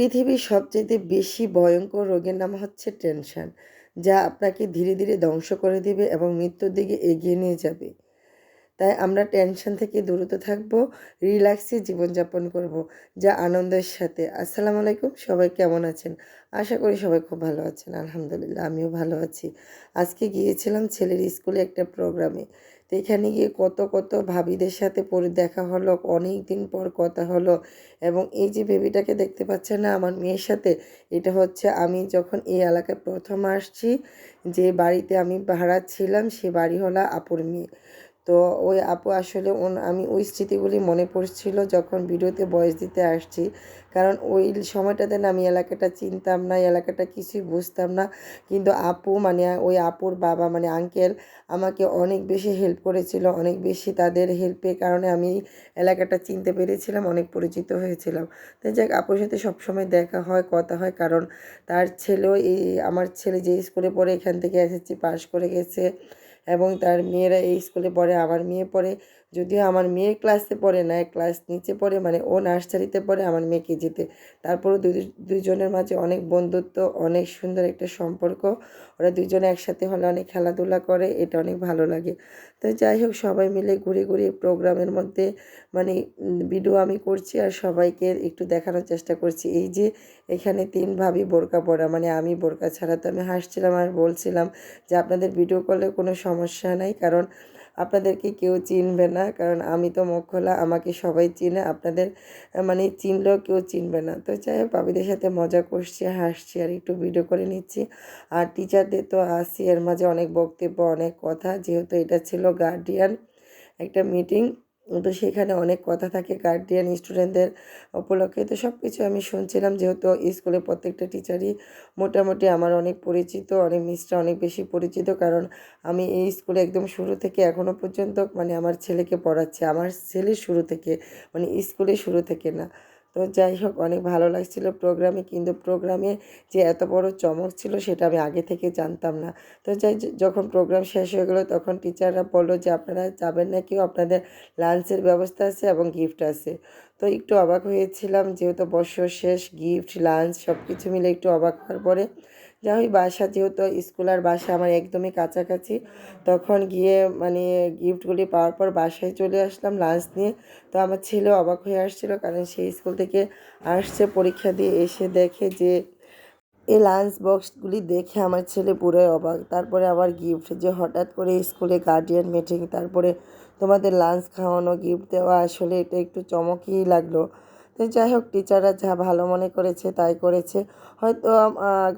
পৃথিবীর সবচেয়ে বেশি ভয়ঙ্কর রোগের নাম হচ্ছে টেনশন, যা আপনাকে ধীরে ধীরে ধ্বংস করে দিবে এবং মৃত্যুর দিকে এগিয়ে নিয়ে যাবে। তাই আমরা টেনশন থেকে দূরত থাকবো, রিল্যাক্সে জীবনযাপন করব, যা আনন্দের সাথে। আসসালামু আলাইকুম, সবাই কেমন আছেন? আশা করি সবাই খুব ভালো আছেন। আলহামদুলিল্লাহ, আমিও ভালো আছি। আজকে গিয়েছিলাম ছেলের স্কুলে একটা প্রোগ্রামে। তো এখানে গিয়ে কত কত ভাবিদের সাথে পরে দেখা হলো, অনেক দিন পর কথা হলো। এবং এই যে বেবিটাকে দেখতে পাচ্ছেন না, আমার মেয়ের সাথে, এটা হচ্ছে আমি যখন এই এলাকায় প্রথম আসছি, যে বাড়িতে আমি ভাড়া ছিলাম, সে বাড়ি হলো আপুর মেয়ে। তো ওই আপু আসলে আমি ওই স্মৃতিগুলি মনে পড়ছিল যখন ভিডিওতে ভয়েস দিতে আসছি। কারণ ওই সময়টাতে না আমি এলাকাটা চিনতাম না, এলাকাটা কিছুই বুঝতাম না। কিন্তু আপু মানে ওই আপুর বাবা মানে আঙ্কেল আমাকে অনেক বেশি হেল্প করেছিল, অনেক বেশি তাদের হেল্পের কারণে আমি এলাকাটা চিনতে পেরেছিলাম, অনেক পরিচিত হয়েছিলাম। তো যাক, আপুর সাথে সবসময় দেখা হয়, কথা হয়, কারণ তার ছেলেও আমার ছেলে যে স্কুলে পড়ে এখান থেকে এসএসসি পাশ করে গেছে, এবং তার মেয়েরা এই স্কুলে পড়ে। আমার মেয়ে পড়ে, যদিও আমার মেয়ে ক্লাসে পড়ে না, ক্লাস নিচে পড়ে, মানে ও নার্সারিতে পড়ে, আমার মেয়ে কেজিতে। তারপরেও দুইজনের মাঝে অনেক বন্ধুত্ব, অনেক সুন্দর একটা সম্পর্ক। ওরা দুইজনে একসাথে হলে অনেক খেলাধুলা করে, এটা অনেক ভালো লাগে। তো যাই হোক, সবাই মিলে ঘুরে ঘুরে প্রোগ্রামের মধ্যে মানে ভিডিও আমি করছি আর সবাইকে একটু দেখানোর চেষ্টা করছি। এই যে এখানে তিন ভাবি বোরকা পরা, মানে আমি বোরকা ছাড়া। তো আমি হাসছিলাম আর বলছিলাম যে আপনাদের ভিডিও কলে কোনো সমস্যা নাই, কারণ আপনাদেরকে কেউ চিনবে না, কারণ আমি তো মুখ খোলা, আমাকে সবাই চিনে। আপনাদের মানে চিনলেও কেউ চিনবে না। তো যাই হোক, ভাবিদের সাথে মজা করছি, হাসছি আর একটু ভিডিও করে নিচ্ছি। আর টিচারদের তো আসি, এর মাঝে অনেক বক্তব্য, অনেক কথা, যেহেতু এটা ছিল গার্ডিয়ান একটা মিটিং। তো সেখানে অনেক কথা থাকে গার্ডিয়ান স্টুডেন্টদের উপলক্ষে। তো সব কিছু আমি শুনছিলাম, যেহেতু স্কুলে প্রত্যেকটা টিচারই মোটামুটি আমার অনেক পরিচিত, অনেক মিসরা অনেক বেশি পরিচিত, কারণ আমি এই স্কুলে একদম শুরু থেকে এখনও পর্যন্ত মানে আমার ছেলেকে পড়াচ্ছি, আমার ছেলে শুরু থেকে, মানে স্কুলে শুরু থেকে না। তো যাই হোক, অনেক ভালো লাগছিল প্রোগ্রামে, কিন্তু প্রোগ্রামে যে এত বড় চমক ছিল সেটা আমি আগে থেকে জানতাম না। তো যখন প্রোগ্রাম শেষ হয়ে গেলো, তখন টিচাররা বললো যে আপনারা যাবেন না, কেউ আপনাদের লাঞ্চের ব্যবস্থা আছে এবং গিফট আছে। তো একটু অবাক হয়েছিলাম, যেহেতু বছর শেষ, গিফট লাঞ্চ সব কিছু মিলে একটু অবাক হওয়ার পরে যা হয়, বাসা যেহেতু স্কুল আর বাসা আমার একদমই কাছাকাছি, তখন গিয়ে মানে গিফটগুলি পাওয়ার পর বাসায় চলে আসলাম লাঞ্চ নিয়ে। তো আমার ছেলেও অবাক হয়ে আসছিলো, কারণ সেই স্কুল থেকে আসছে পরীক্ষা দিয়ে, এসে দেখে যে এই লাঞ্চ বক্সগুলি দেখে আমার ছেলে পুরোই অবাক। তারপরে আবার গিফট, যে হঠাৎ করে স্কুলে গার্ডিয়ান মিটিং, তারপরে তোমাদের লাঞ্চ খাওয়ানো, গিফট দেওয়া, আসলে এটা একটু চমকই লাগলো। তো যাই হোক, টিচাররা যা ভালো মনে করেছে তাই করেছে। হয়তো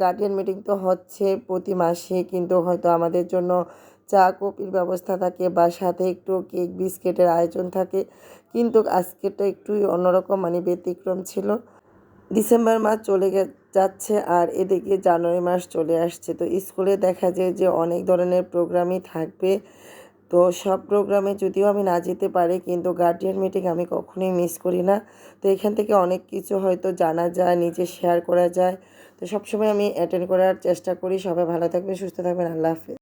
গার্ডিয়ান মিটিং তো হচ্ছে প্রতি মাসে, কিন্তু হয়তো আমাদের জন্য চা কফির ব্যবস্থা থাকে বা সাথে একটু কেক বিস্কিটের আয়োজন থাকে, কিন্তু আজকেরটা একটু অন্যরকম, মানে ব্যতিক্রম ছিল। ডিসেম্বর মাস চলে যাচ্ছে আর এদিকে জানুয়ারি মাস চলে আসছে। তো স্কুলে দেখা যায় যে অনেক ধরনের প্রোগ্রামই থাকবে। তো সব প্রোগ্রামে যদিও আমি না যেতে পারি, কিন্তু গার্ডিয়ান মিটিং আমি কখনোই মিস করি না। তো এখান থেকে অনেক কিছু হয়তো জানা যায়, নিজে শেয়ার করা যায়। তো সবসময় আমি অ্যাটেন্ড করার চেষ্টা করি। সবাই ভালো থাকবেন, সুস্থ থাকবেন। আল্লাহ হাফেজ।